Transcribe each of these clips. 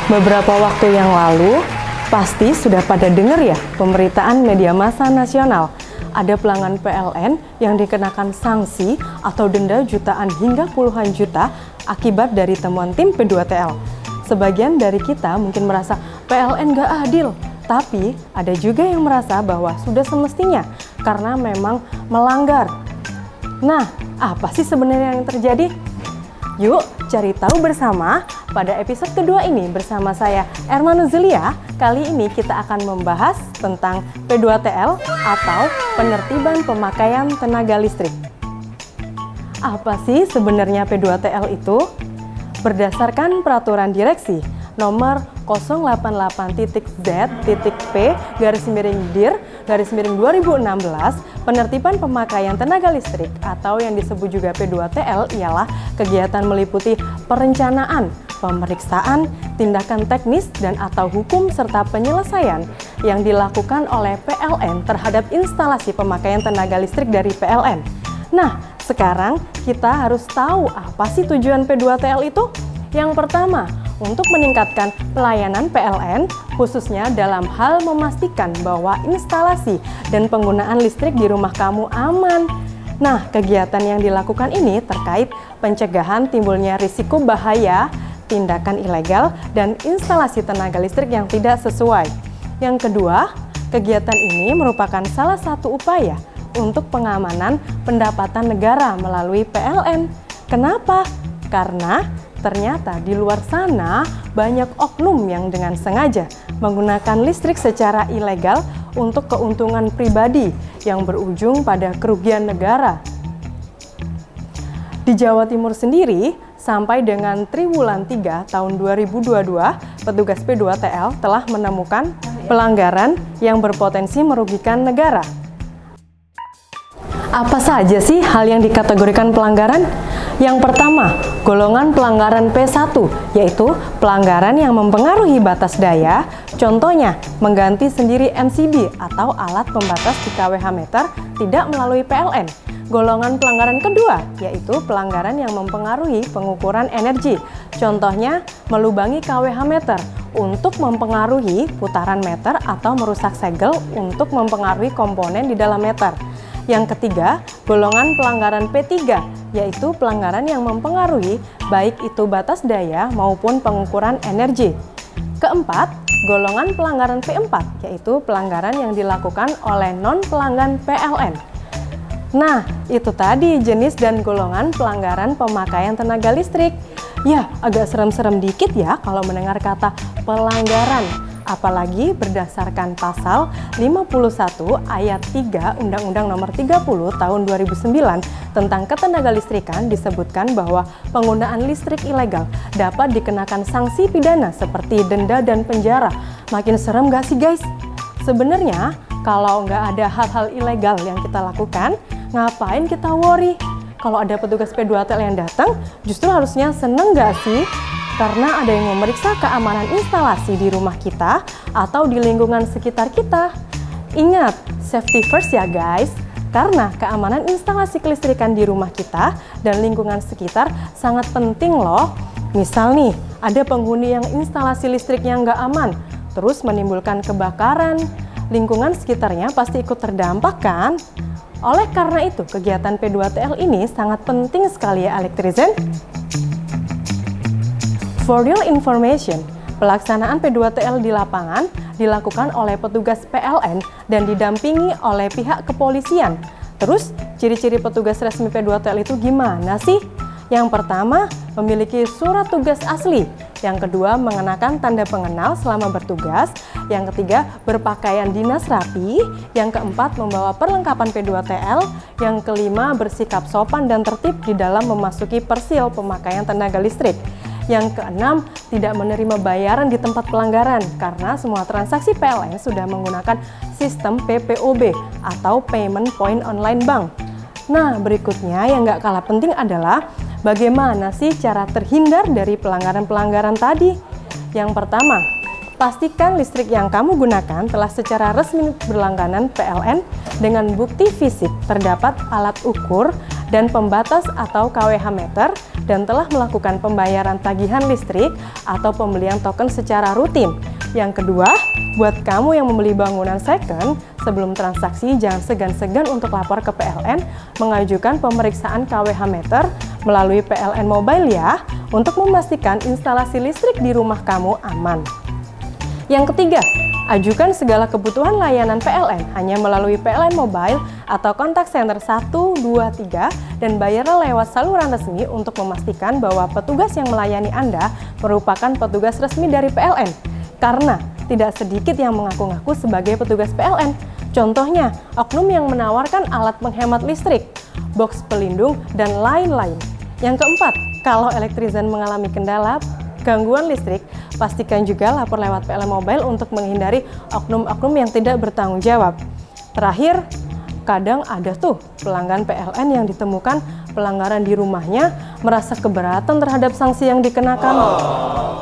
Beberapa waktu yang lalu, pasti sudah pada dengar ya pemberitaan media massa nasional. Ada pelanggan PLN yang dikenakan sanksi atau denda jutaan hingga puluhan juta akibat dari temuan tim P2TL. Sebagian dari kita mungkin merasa PLN gak adil, tapi ada juga yang merasa bahwa sudah semestinya karena memang melanggar. Nah, apa sih sebenarnya yang terjadi? Yuk cari tahu bersama pada episode kedua ini bersama saya Erma Nuzulia. Kali ini kita akan membahas tentang P2TL atau penertiban pemakaian tenaga listrik. Apa sih sebenarnya P2TL itu? Berdasarkan peraturan direksi nomor 088.Z.P/Dir/2016, penertiban pemakaian tenaga listrik atau yang disebut juga P2TL ialah kegiatan meliputi perencanaan, pemeriksaan, tindakan teknis dan atau hukum serta penyelesaian yang dilakukan oleh PLN terhadap instalasi pemakaian tenaga listrik dari PLN. Nah, sekarang kita harus tahu apa sih tujuan P2TL itu? Yang pertama, untuk meningkatkan pelayanan PLN, khususnya dalam hal memastikan bahwa instalasi dan penggunaan listrik di rumah kamu aman. Nah, kegiatan yang dilakukan ini terkait pencegahan timbulnya risiko bahaya, tindakan ilegal, dan instalasi tenaga listrik yang tidak sesuai. Yang kedua, kegiatan ini merupakan salah satu upaya untuk pengamanan pendapatan negara melalui PLN. Kenapa? Karena ternyata di luar sana banyak oknum yang dengan sengaja menggunakan listrik secara ilegal untuk keuntungan pribadi yang berujung pada kerugian negara. Di Jawa Timur sendiri, sampai dengan triwulan 3 tahun 2022, petugas P2TL telah menemukan pelanggaran yang berpotensi merugikan negara. Apa saja sih hal yang dikategorikan pelanggaran? Yang pertama, golongan pelanggaran P1, yaitu pelanggaran yang mempengaruhi batas daya, contohnya mengganti sendiri MCB atau alat pembatas di kWh meter tidak melalui PLN. Golongan pelanggaran kedua, yaitu pelanggaran yang mempengaruhi pengukuran energi, contohnya melubangi kWh meter untuk mempengaruhi putaran meter atau merusak segel untuk mempengaruhi komponen di dalam meter. Yang ketiga, golongan pelanggaran P3, yaitu pelanggaran yang mempengaruhi baik itu batas daya maupun pengukuran energi. Keempat, golongan pelanggaran P4, yaitu pelanggaran yang dilakukan oleh non-pelanggan PLN. Nah, itu tadi jenis dan golongan pelanggaran pemakaian tenaga listrik. Ya, agak serem-serem dikit ya kalau mendengar kata pelanggaran. Apalagi berdasarkan pasal 51 ayat 3 Undang-Undang Nomor 30 Tahun 2009 tentang ketenagalistrikan disebutkan bahwa penggunaan listrik ilegal dapat dikenakan sanksi pidana seperti denda dan penjara. Makin serem gak sih guys? Sebenarnya kalau nggak ada hal-hal ilegal yang kita lakukan, ngapain kita worry? Kalau ada petugas P2TL yang datang, justru harusnya seneng gak sih? Karena ada yang memeriksa keamanan instalasi di rumah kita atau di lingkungan sekitar kita. Ingat, safety first ya guys, karena keamanan instalasi kelistrikan di rumah kita dan lingkungan sekitar sangat penting loh. Misal nih, ada penghuni yang instalasi listriknya nggak aman, terus menimbulkan kebakaran, lingkungan sekitarnya pasti ikut terdampak kan? Oleh karena itu, kegiatan P2TL ini sangat penting sekali ya elektrizen. For real information, pelaksanaan P2TL di lapangan dilakukan oleh petugas PLN dan didampingi oleh pihak kepolisian. Terus, ciri-ciri petugas resmi P2TL itu gimana sih? Yang pertama, memiliki surat tugas asli. Yang kedua, mengenakan tanda pengenal selama bertugas. Yang ketiga, berpakaian dinas rapi. Yang keempat, membawa perlengkapan P2TL. Yang kelima, bersikap sopan dan tertib di dalam memasuki persil pemakaian tenaga listrik. Yang keenam, tidak menerima bayaran di tempat pelanggaran karena semua transaksi PLN sudah menggunakan sistem PPOB atau Payment Point Online Bank. Nah, berikutnya yang nggak kalah penting adalah bagaimana sih cara terhindar dari pelanggaran-pelanggaran tadi? Yang pertama, pastikan listrik yang kamu gunakan telah secara resmi berlangganan PLN dengan bukti fisik terdapat alat ukur dan pembatas atau kWh meter dan telah melakukan pembayaran tagihan listrik atau pembelian token secara rutin. Yang kedua, buat kamu yang membeli bangunan second, sebelum transaksi jangan segan-segan untuk lapor ke PLN mengajukan pemeriksaan KWH meter melalui PLN Mobile ya, untuk memastikan instalasi listrik di rumah kamu aman. Yang ketiga, ajukan segala kebutuhan layanan PLN hanya melalui PLN Mobile atau kontak center 123 dan bayarlah lewat saluran resmi untuk memastikan bahwa petugas yang melayani Anda merupakan petugas resmi dari PLN. Karena tidak sedikit yang mengaku-ngaku sebagai petugas PLN. Contohnya, oknum yang menawarkan alat menghemat listrik, box pelindung, dan lain-lain. Yang keempat, kalau Elektrizen mengalami kendala gangguan listrik, pastikan juga lapor lewat PLN Mobile untuk menghindari oknum-oknum yang tidak bertanggung jawab. Terakhir, kadang ada tuh pelanggan PLN yang ditemukan pelanggaran di rumahnya merasa keberatan terhadap sanksi yang dikenakan.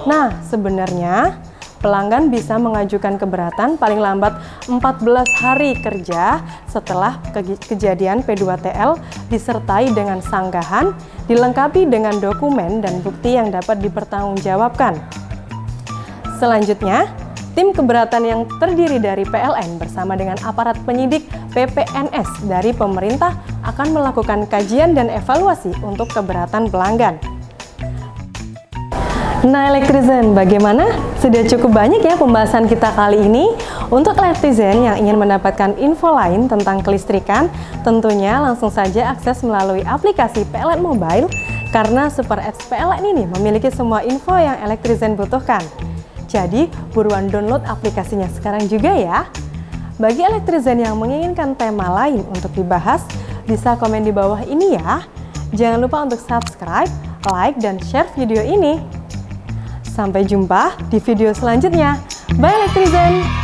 Nah, sebenarnya pelanggan bisa mengajukan keberatan paling lambat 14 hari kerja setelah kejadian P2TL disertai dengan sanggahan, dilengkapi dengan dokumen dan bukti yang dapat dipertanggungjawabkan. Selanjutnya, tim keberatan yang terdiri dari PLN bersama dengan aparat penyidik PPNS dari pemerintah akan melakukan kajian dan evaluasi untuk keberatan pelanggan. Nah, Elektrizen, bagaimana? Sudah cukup banyak ya pembahasan kita kali ini. Untuk Elektrizen yang ingin mendapatkan info lain tentang kelistrikan, tentunya langsung saja akses melalui aplikasi PLN Mobile, karena Super Apps PLN ini memiliki semua info yang Elektrizen butuhkan. Jadi, buruan download aplikasinya sekarang juga ya. Bagi Elektrizen yang menginginkan tema lain untuk dibahas, bisa komen di bawah ini ya. Jangan lupa untuk subscribe, like, dan share video ini. Sampai jumpa di video selanjutnya. Bye Elektrizen!